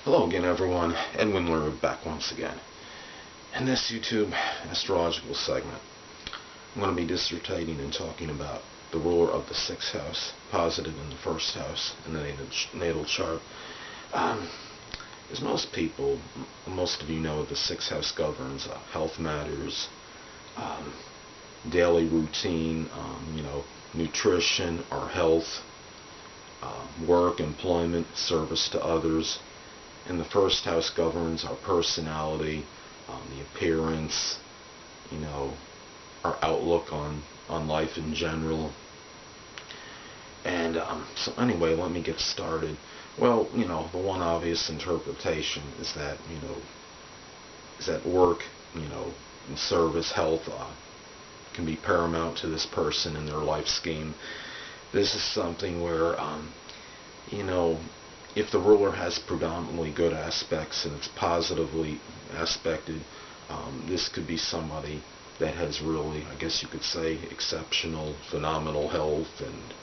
Hello again, everyone. Edwin Learnard back once again. In this YouTube astrological segment, I'm going to be dissertating and talking about the ruler of the sixth house, posited in the first house in the natal chart. As most of you know, the sixth house governs health matters, um, daily routine, nutrition, our health, work, employment, service to others. And the first house governs our personality, the appearance, our outlook on life in general. And so anyway, let me get started. Well, the one obvious interpretation is that, work, and service, health, can be paramount to this person in their life scheme. This is something where, if the ruler has predominantly good aspects and it's positively aspected, this could be somebody that has really, I guess you could say, exceptional, phenomenal health, and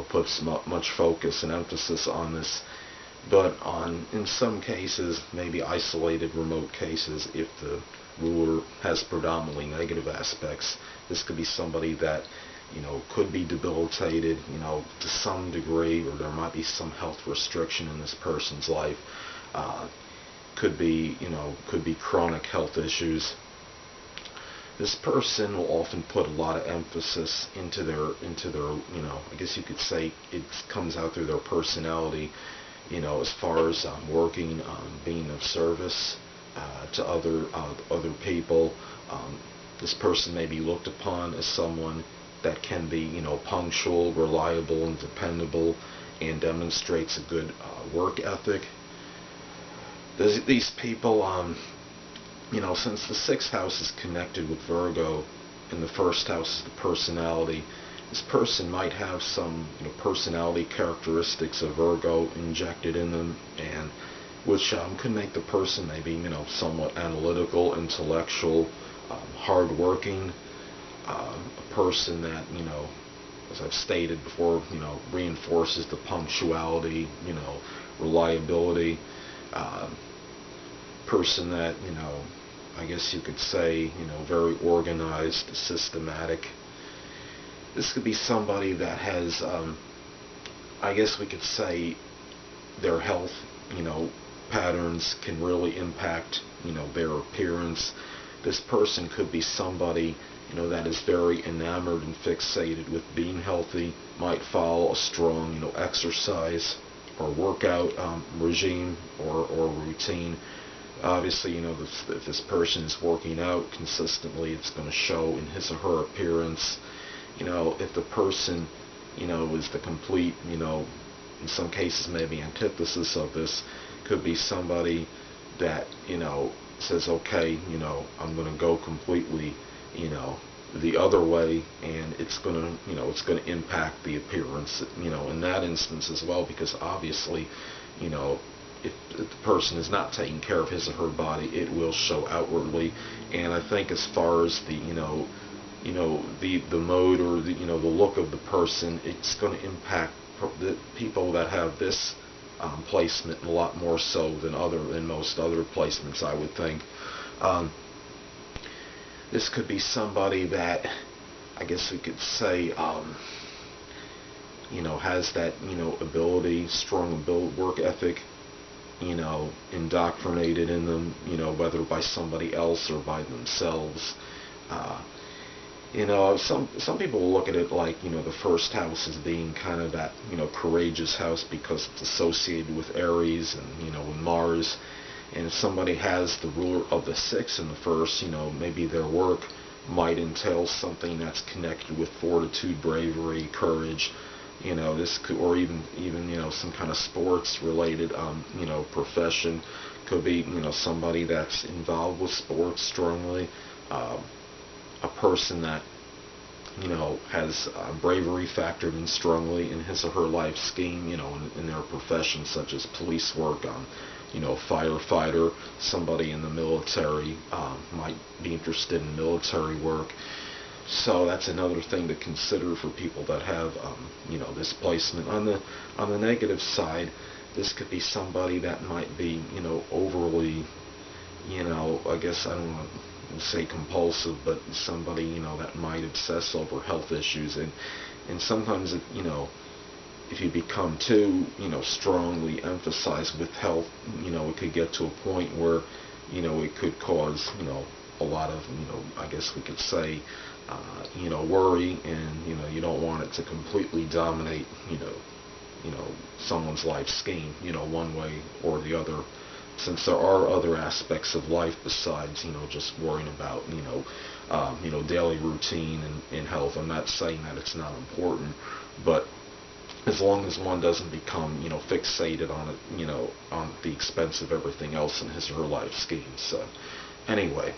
puts much focus and emphasis on this. But in some cases, maybe isolated, remote cases, if the ruler has predominantly negative aspects, this could be somebody that could be debilitated, to some degree, or there might be some health restriction in this person's life. Could be chronic health issues. This person will often put a lot of emphasis into their, I guess you could say it comes out through their personality, as far as working, being of service to other people. This person may be looked upon as someone that can be, punctual, reliable, and dependable, and demonstrates a good work ethic. These people, since the sixth house is connected with Virgo, and the first house is the personality, this person might have some, personality characteristics of Virgo injected in them, and which could make the person maybe, somewhat analytical, intellectual, hardworking. A person that, as I've stated before, reinforces the punctuality, reliability. Person that, I guess you could say, very organized, systematic. This could be somebody that has, I guess we could say, their health, patterns can really impact, their appearance. This person could be somebody, that is very enamored and fixated with being healthy, might follow a strong, exercise or workout regime or routine. Obviously, if this person is working out consistently, it's going to show in his or her appearance. If the person, is the complete, in some cases maybe antithesis of this, could be somebody that, says, okay, I'm going to go completely, the other way, and it's going to impact the appearance, in that instance as well, because obviously, if the person is not taking care of his or her body, it will show outwardly. And I think as far as the the mode, or the look of the person, it's going to impact the people that have this placement a lot more so than most other placements, I would think. This could be somebody that, I guess we could say, has that, ability, strong work ethic, indoctrinated in them, whether by somebody else or by themselves. Some people will look at it like, the first house as being kind of that, courageous house because it's associated with Aries and, with Mars. And if somebody has the ruler of the sixth in the first, maybe their work might entail something that's connected with fortitude, bravery, courage. This could, or even some kind of sports related, profession. Could be, somebody that's involved with sports strongly. A person that, has bravery factored in strongly in his or her life scheme, in their profession, such as police work, firefighter, somebody in the military, might be interested in military work. So that's another thing to consider for people that have, this placement. On the negative side, This could be somebody that might be, overly, I guess I don't want to say compulsive, but somebody, that might obsess over health issues. And sometimes, if you become too, strongly emphasized with health, it could get to a point where, it could cause, a lot of, I guess we could say, worry, and, you don't want it to completely dominate, someone's life scheme, one way or the other, since there are other aspects of life besides, just worrying about, daily routine and health. I'm not saying that it's not important, but as long as one doesn't become, fixated on it, on the expense of everything else in his or her life scheme. So, anyway,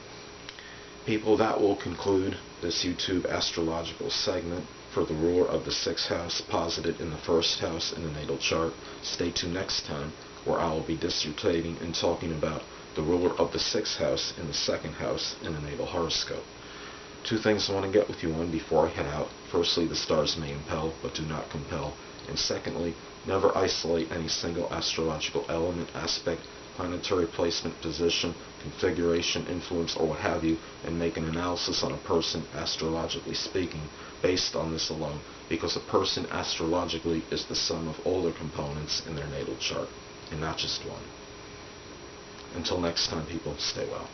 people, that will conclude this YouTube astrological segment for the ruler of the 6th house posited in the 1st house in the natal chart. Stay tuned next time, where I will be dissertating and talking about the ruler of the 6th house in the 2nd house in the natal horoscope. 2 things I want to get with you on before I head out. Firstly, the stars may impel, but do not compel. And secondly, never isolate any single astrological element, aspect, planetary placement, position, configuration, influence, or what have you, and make an analysis on a person, astrologically speaking, based on this alone, because a person astrologically is the sum of all their components in their natal chart, and not just one. Until next time, people, stay well.